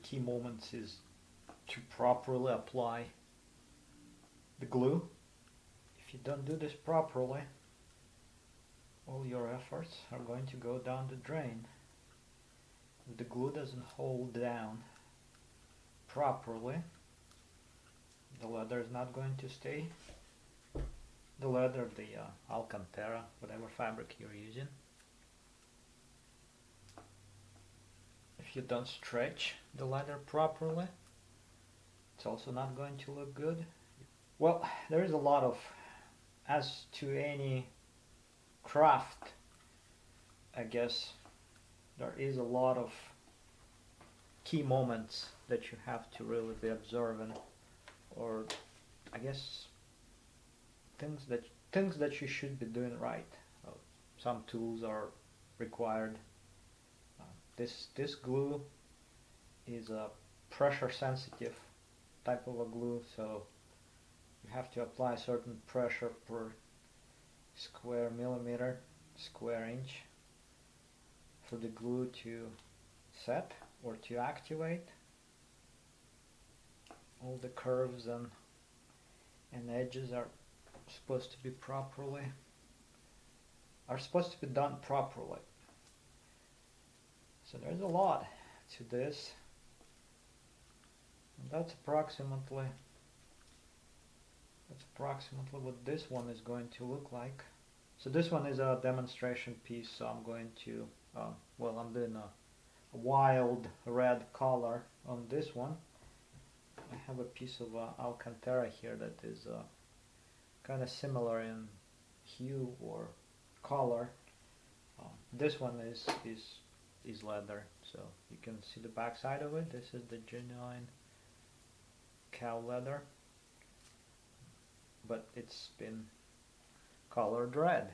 key moments is to properly apply the glue. If you don't do this properly, all your efforts are going to go down the drain. If the glue doesn't hold down properly, the leather is not going to stay the leather, the Alcantara, whatever fabric you're using. If you don't stretch the leather properly, it's also not going to look good. Well, there is a lot of, as to any craft, I guess, there is a lot of key moments that you have to really be observing, or I guess things that you should be doing right. Some tools are required. This glue is a pressure sensitive type of a glue, so you have to apply a certain pressure per square millimeter, square inch, for the glue to set or to activate. All the curves and edges are supposed to be done properly. So there's a lot to this, and that's approximately what this one is going to look like. So this one is a demonstration piece, so I'm going to I'm doing a wild red color on this one. I have a piece of Alcantara here that is kind of similar in hue or color. This one is leather, so you can see the back side of it. This is the genuine cow leather, but it's been colored red.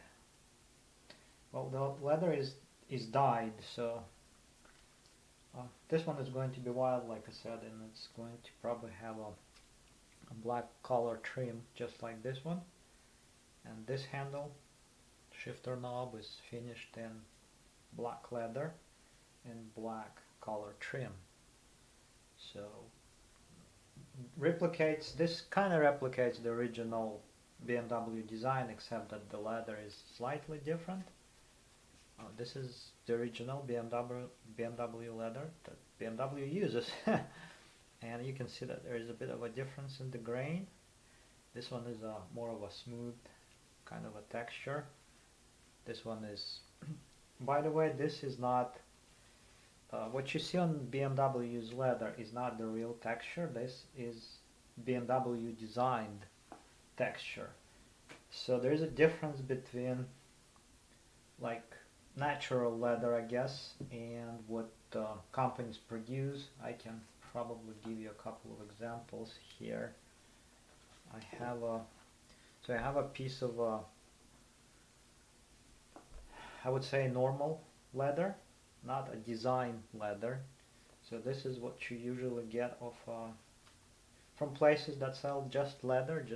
Well, the leather is dyed, so this one is going to be wild, like I said, and it's going to probably have a black color trim just like this one. And this handle shifter knob is finished in black leather and black color trim. So this kind of replicates the original BMW design, except that the leather is slightly different. This is the original BMW leather that BMW uses. And you can see that there is a bit of a difference in the grain. This one is more of a smooth kind of a texture. This one is, by the way, this is not, what you see on BMW's leather is not the real texture. This is BMW designed texture. So there is a difference between like natural leather, I guess, and what companies produce. I can probably give you a couple of examples here. I have a piece of I would say normal leather, not a design leather. So this is what you usually get from places that sell just leather,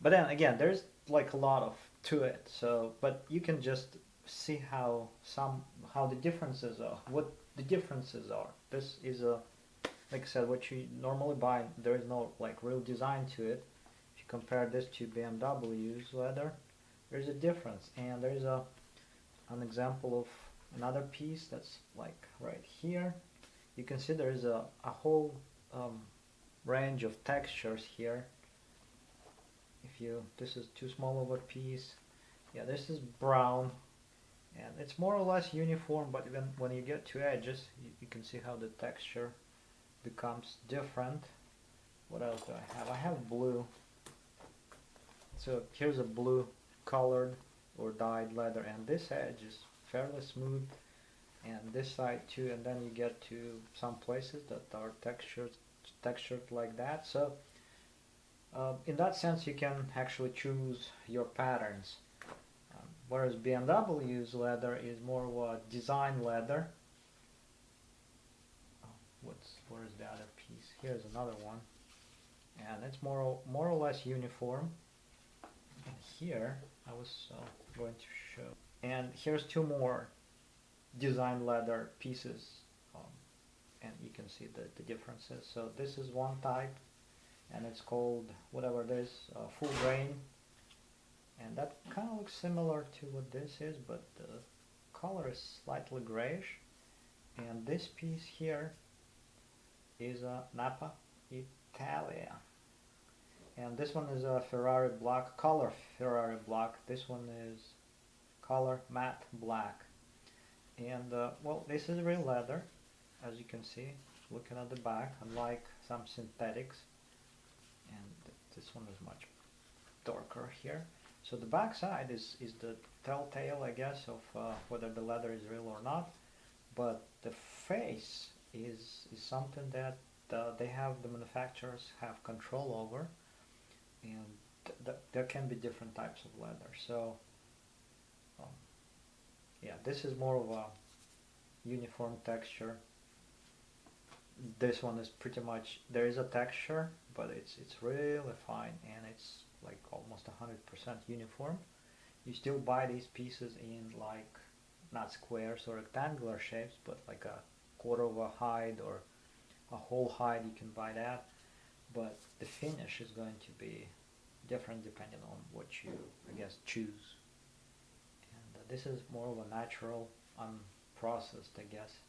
but then again, there's like a lot of to it. So, but you can just see how the differences are, what the differences are. This is like I said, what you normally buy. There is no like real design to it. If you compare this to BMW's leather, there's a difference. And there's an example of another piece that's like right here. You can see there is a whole range of textures here. This is too small of a piece. Yeah, this is brown, and it's more or less uniform, but even when you get to edges, you can see how the texture becomes different. What else do I have? I have blue. So here's a blue colored or dyed leather, and this edge is fairly smooth, and this side too, and then you get to some places that are textured like that. So in that sense, you can actually choose your patterns. Whereas BMW's leather is more of a design leather. Where's the other piece? Here's another one, and it's more or less uniform. And here I was going to show. And here's two more design leather pieces, and you can see the differences. So this is one type, and it's called whatever it is, full grain, and that kind of looks similar to what this is, but the color is slightly grayish. And this piece here is a Napa Italia, and this one is a Ferrari black, color Ferrari black. This one is color matte black. And well, this is real leather, as you can see looking at the back, unlike some synthetics. And this one is much darker here. So the back side is the telltale, I guess, of whether the leather is real or not. But the face is something that the manufacturers have control over, and there can be different types of leather. So yeah, this is more of a uniform texture. This one is pretty much, there is a texture, but it's really fine, and it's like almost 100% uniform. You still buy these pieces in like not squares or rectangular shapes, but like a quarter of a hide or a whole hide, you can buy that. But the finish is going to be different depending on what you, I guess, choose. And this is more of a natural, unprocessed, I guess.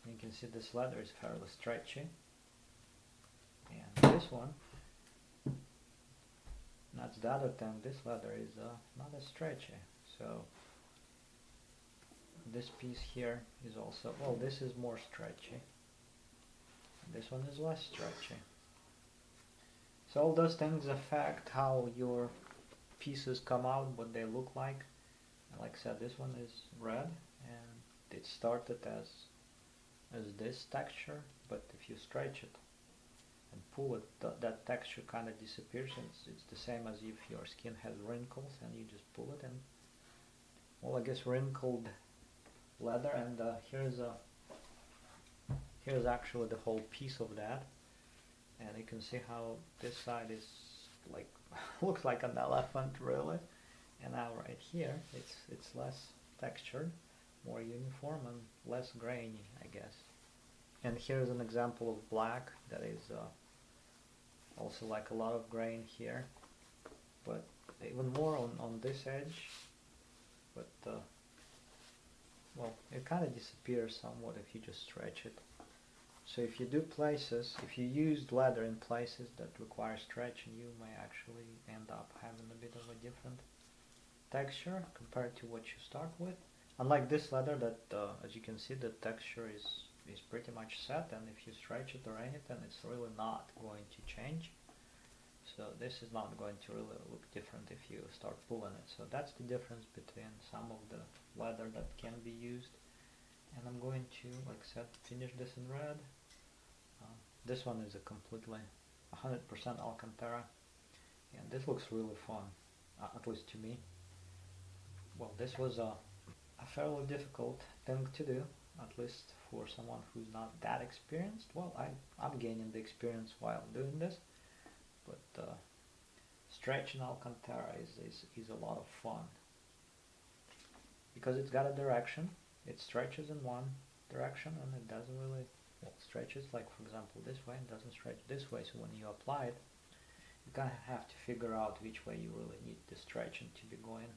And you can see this leather is fairly stretchy. And this one, that's the other thing, this leather is not as stretchy. So this piece here is also, well, this is more stretchy. This one is less stretchy. So all those things affect how your pieces come out, what they look like. And like I said, this one is red, and it started as this texture, but if you stretch it and pull it, that texture kind of disappears, and it's the same as if your skin has wrinkles and you just pull it, and well, I guess wrinkled leather. And here's actually the whole piece of that, and you can see how this side is like looks like an elephant really, and now right here it's less textured, more uniform and less grainy, I guess. And here's an example of black that is also like a lot of grain here, but even more on this edge. But well, it kind of disappears somewhat if you just stretch it. So if you do places, if you use leather in places that require stretching, you may actually end up having a bit of a different texture compared to what you start with. Unlike this leather that, as you can see, the texture is pretty much set, and if you stretch it or anything, it's really not going to change. So this is not going to really look different if you start pulling it. So that's the difference between some of the leather that can be used. And I'm going to, like I said, finish this in red. This one is a completely 100% Alcantara, and this looks really fun, at least to me. Well, this was a fairly difficult thing to do, at least for someone who's not that experienced. Well, I'm gaining the experience while doing this, but stretching Alcantara is a lot of fun, because it's got a direction. It stretches in one direction, and it doesn't really, well, stretches, like for example this way, and doesn't stretch this way. So when you apply it, you kind of have to figure out which way you really need the stretching to be going.